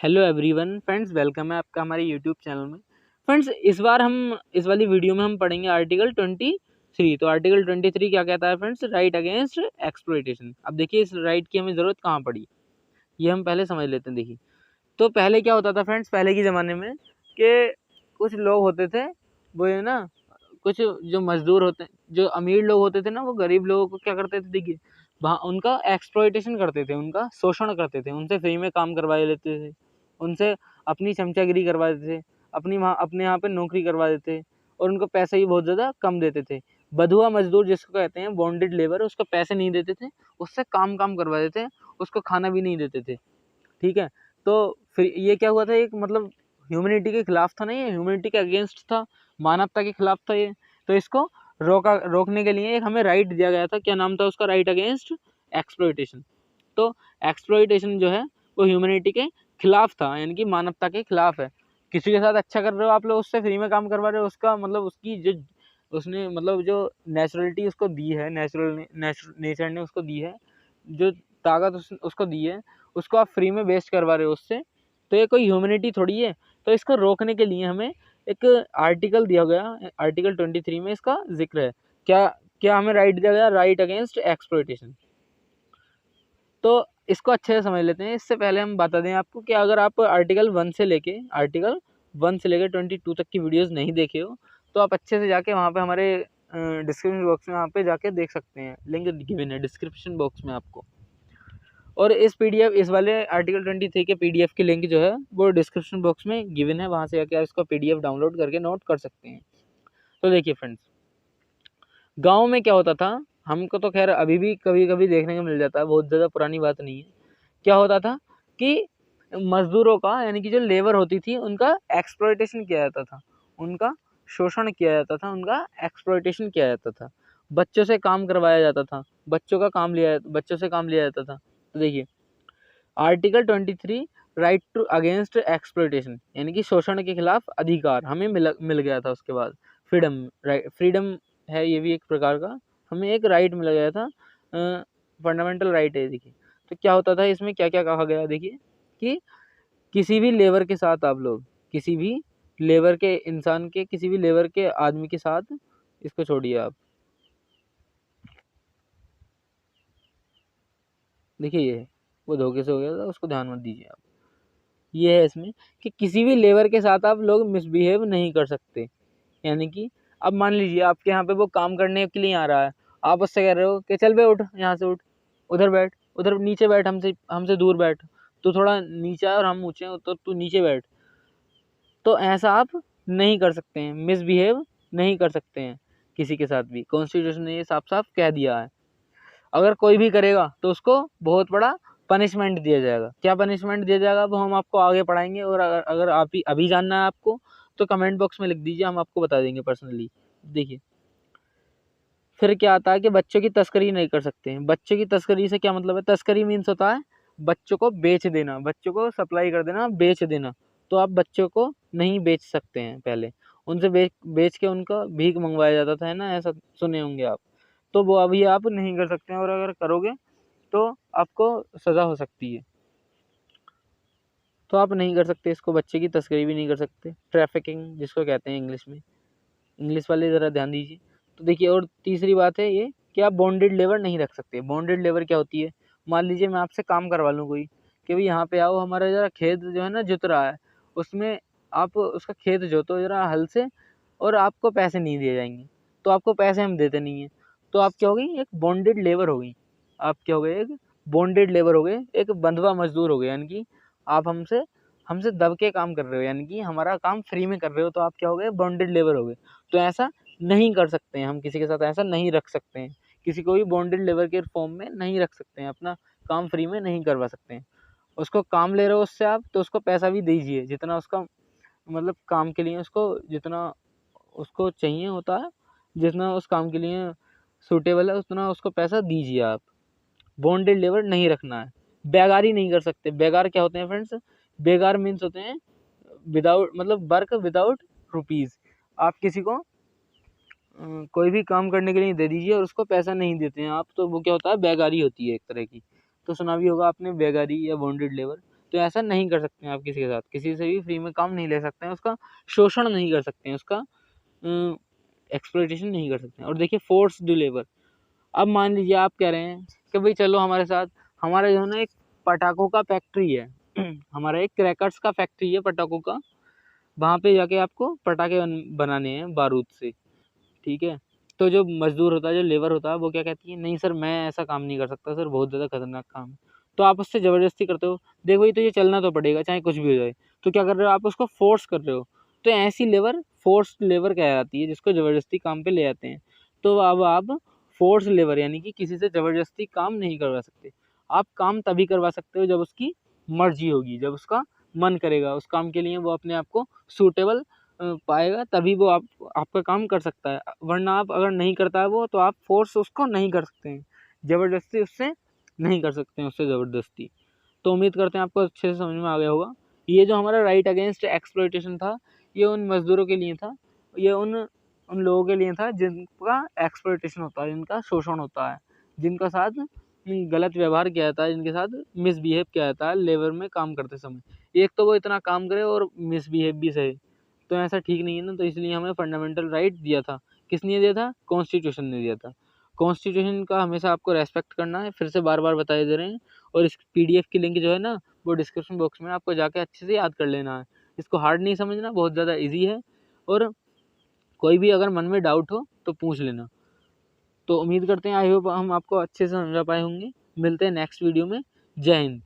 Hello everyone friends, welcome है आपका हमारे यूट्यूब चैनल में। फ्रेंड्स, इस बार हम इस वाली वीडियो में हम पढ़ेंगे आर्टिकल 23। तो आर्टिकल 23 क्या कहता है फ्रेंड्स? Right against exploitation. अब देखिए इस राइट की हमें ज़रूरत कहाँ पड़ी, ये हम पहले समझ लेते हैं। देखिए तो पहले क्या होता था फ्रेंड्स, पहले के ज़माने में कि कुछ लोग होते थे, वो है ना, कुछ जो मजदूर होते, जो अमीर लोग होते थे ना, वो गरीब लोगों को क्या करते थे, देखिए वहाँ उनका एक्सप्लॉइटेशन करते थे, उनका शोषण करते थे, उनसे फ्री में काम करवा लेते थे, उनसे अपनी चमचागिरी करवा देते थे, अपने यहाँ पे नौकरी करवा देते और उनको पैसे भी बहुत ज़्यादा कम देते थे। बधुआ मजदूर जिसको कहते हैं, बॉन्डेड लेबर, उसको पैसे नहीं देते थे, उससे काम करवा देते, उसको खाना भी नहीं देते थे। ठीक है, तो फिर ये क्या हुआ था, एक मतलब ह्यूमैनिटी के खिलाफ था ना, ये ह्यूमैनिटी के अगेंस्ट था, मानवता के खिलाफ था ये। तो इसको रोकने के लिए एक हमें राइट दिया गया था। क्या नाम था उसका? Right against exploitation. तो एक्सप्लॉइटेशन जो है वो ह्यूमैनिटी के खिलाफ था, यानी कि मानवता के खिलाफ है। किसी के साथ अच्छा कर रहे हो आप लोग, उससे फ्री में काम करवा रहे हो, उसका मतलब उसकी जो उसने मतलब जो नेचुरलिटी उसको दी है, नेचर ने उसको दी है, जो ताकत उसको दी है, उसको आप फ्री में वेस्ट करवा रहे हो उससे, तो ये कोई ह्यूमैनिटी थोड़ी है। तो इसको रोकने के लिए हमें एक आर्टिकल दिया गया, आर्टिकल 23 में इसका जिक्र है। क्या क्या हमें राइट दिया गया? Right against exploitation. तो इसको अच्छे से समझ लेते हैं। इससे पहले हम बता दें आपको कि अगर आप आर्टिकल 1 से लेकर 22 तक की वीडियोस नहीं देखे हो, तो आप अच्छे से जाके वहाँ पे हमारे डिस्क्रिप्शन बॉक्स में वहाँ पे जाके देख सकते हैं, लिंक गिवन है डिस्क्रिप्शन बॉक्स में आपको। और इस वाले आर्टिकल 23 के पीडीएफ की लिंक जो है वो डिस्क्रिप्शन बॉक्स में गिवन है, वहाँ से जाके आप इसको पीडीएफ डाउनलोड करके नोट कर सकते हैं। तो देखिए फ्रेंड्स, गाँव में क्या होता था, हमको तो खैर अभी भी कभी कभी देखने को मिल जाता है, बहुत ज़्यादा पुरानी बात नहीं है। क्या होता था कि मजदूरों का, यानी कि जो लेबर होती थी, उनका एक्सप्लॉइटेशन किया जाता था, उनका शोषण किया जाता था, उनका एक्सप्लॉइटेशन किया जाता था। बच्चों से काम करवाया जाता था, बच्चों से काम लिया जाता था। तो देखिए article 23 right to against exploitation, यानी कि शोषण के खिलाफ अधिकार हमें मिल गया था। उसके बाद फ्रीडम है, ये भी एक प्रकार का हमें एक राइट मिल गया था, फंडामेंटल राइट है। देखिए तो क्या होता था, इसमें क्या क्या कहा गया, देखिए कि किसी भी लेबर के साथ आप लोग, किसी भी लेबर के इंसान के, किसी भी लेबर के आदमी के साथ, इसको छोड़िए आप, देखिए ये है, वो धोखे से हो गया था, उसको ध्यान मत दीजिए आप। ये है इसमें कि किसी भी लेबर के साथ आप लोग मिसबिहेव नहीं कर सकते। यानी कि अब मान लीजिए आपके यहाँ पे वो काम करने के लिए आ रहा है, आप उससे कह रहे हो कि चल बे उठ, यहाँ से उठ, उधर बैठ, उधर नीचे बैठ, हमसे हमसे दूर बैठ, तू थोड़ा नीचा है और हम ऊंचे हैं, तो तू नीचे बैठ। तो ऐसा आप नहीं कर सकते हैं, मिसबिहेव नहीं कर सकते हैं किसी के साथ भी। कॉन्स्टिट्यूशन ने ये साफ साफ कह दिया है। अगर कोई भी करेगा तो उसको बहुत बड़ा पनिशमेंट दिया जाएगा। क्या पनिशमेंट दिया जाएगा वो हम आपको आगे पढ़ाएंगे, और अगर आप ही अभी जानना है आपको, तो कमेंट बॉक्स में लिख दीजिए, हम आपको बता देंगे पर्सनली। देखिए फिर क्या आता है कि बच्चों की तस्करी नहीं कर सकते हैं। बच्चों की तस्करी से क्या मतलब है? तस्करी मीन्स होता है बच्चों को बेच देना, बच्चों को सप्लाई कर देना, बेच देना। तो आप बच्चों को नहीं बेच सकते हैं, पहले उनसे बेच के उनका भीख मंगवाया जाता था, है ना, ऐसा सुने होंगे आप। तो वो अभी आप नहीं कर सकते हैं, और अगर करोगे तो आपको सज़ा हो सकती है। तो आप नहीं कर सकते इसको, बच्चे की तस्करी भी नहीं कर सकते, ट्रैफिकिंग जिसको कहते हैं इंग्लिश में। इंग्लिश वाले ज़रा ध्यान दीजिए। तो देखिए और तीसरी बात है ये कि आप बॉन्डेड लेबर नहीं रख सकते। बॉन्डेड लेबर क्या होती है? मान लीजिए मैं आपसे काम करवा लूँ कोई, कि भाई यहाँ पे आओ, हमारा ज़रा खेत जो है ना जुत रहा है, उसमें आप उसका खेत जोतो ज़रा हल से, और आपको पैसे नहीं दिए जाएंगे, तो आपको पैसे हम देते नहीं हैं। तो आप क्या हो गई? एक बॉन्डेड लेबर हो गई। आप क्या हो गए? एक बॉन्डेड लेबर हो गए, एक बंधुआ मजदूर हो गए। यानी कि आप हमसे हमसे दब के काम कर रहे हो, यानी कि हमारा काम फ्री में कर रहे हो, तो आप क्या हो गए? बॉन्डेड लेबर हो गए। तो ऐसा नहीं कर सकते हैं हम, किसी के साथ ऐसा नहीं रख सकते हैं, किसी को भी बॉन्डेड लेबर के फॉर्म में नहीं रख सकते हैं, अपना काम फ्री में नहीं करवा सकते हैं। उसको काम ले रहे हो उससे आप, तो उसको पैसा भी दीजिए, जितना उसका मतलब काम के लिए उसको, जितना उसको चाहिए होता है, जितना उस काम के लिए सूटेबल है, उतना उसको पैसा दीजिए आप। बॉन्डेड लेबर नहीं रखना है। बेगारी नहीं कर सकते। बेगार क्या होते हैं फ्रेंड्स? बेगार मीन्स होते हैं विदाउट, मतलब वर्क विदाउट रुपीज़। आप किसी को कोई भी काम करने के लिए दे दीजिए और उसको पैसा नहीं देते हैं आप, तो वो क्या होता है? बेगारी होती है एक तरह की। तो सुना भी होगा आपने बेगारी या बॉन्डेड लेबर। तो ऐसा नहीं कर सकते हैं आप किसी के साथ, किसी से भी फ्री में काम नहीं ले सकते हैं, उसका शोषण नहीं कर सकते हैं, उसका एक्सप्लॉइटेशन नहीं कर सकते हैं। और देखिए फोर्स्ड लेबर, अब मान लीजिए आप कह रहे हैं कि भाई चलो हमारे साथ, हमारा जो है ना एक पटाखों का फैक्ट्री है हमारा एक क्रैकर्स का फैक्ट्री है पटाखों का, वहाँ पे जाके आपको पटाखे बनाने हैं बारूद से, ठीक है। तो जो मजदूर होता है, जो लेबर होता है, वो क्या कहती है, नहीं सर मैं ऐसा काम नहीं कर सकता सर, बहुत ज़्यादा खतरनाक काम है। तो आप उससे ज़बरदस्ती करते हो, देखो भाई तो ये चलना तो पड़ेगा चाहे कुछ भी हो जाए, तो क्या कर रहे हो आप, उसको फोर्स कर रहे हो। तो ऐसी लेबर फोर्स्ड लेबर कहलाती है, जिसको ज़बरदस्ती काम पे ले आते हैं। तो अब आप फोर्स लेबर यानी कि किसी से ज़बरदस्ती काम नहीं करवा सकते। आप काम तभी करवा सकते हो जब उसकी मर्जी होगी, जब उसका मन करेगा उस काम के लिए, वो अपने आप को सूटेबल पाएगा, तभी वो आपका काम कर सकता है। वरना आप अगर नहीं करता है वो, तो आप फोर्स उसको नहीं कर सकते हैं, ज़बरदस्ती उससे नहीं कर सकते हैं, उससे ज़बरदस्ती। तो उम्मीद करते हैं आपको अच्छे से समझ में आ गया होगा। ये जो हमारा राइट अगेंस्ट एक्सप्लॉइटेशन था, ये उन मज़दूरों के लिए था, ये उन उन लोगों के लिए था जिनका एक्सप्लॉइटेशन होता है, जिनका शोषण होता है, जिनका साथ गलत व्यवहार किया जाता है, जिनके साथ मिसबिहेव किया जाता है लेबर में काम करते समय। एक तो वो इतना काम करे और मिसबिहेव भी सहे, तो ऐसा ठीक नहीं है ना। तो इसलिए हमें फंडामेंटल राइट दिया था, किसने दिया था, कॉन्स्टिट्यूशन ने दिया था। कॉन्स्टिट्यूशन का हमेशा आपको रेस्पेक्ट करना है, फिर से बार बार बताए दे रहे हैं। और इस पीडीएफ की लिंक जो है ना, वो डिस्क्रिप्शन बॉक्स में आपको जाके अच्छे से याद कर लेना है। इसको हार्ड नहीं समझना, बहुत ज़्यादा ईजी है। और कोई भी अगर मन में डाउट हो तो पूछ लेना। तो उम्मीद करते हैं, आई होप हम आपको अच्छे से समझा पाए होंगे। मिलते हैं नेक्स्ट वीडियो में। जय हिंद।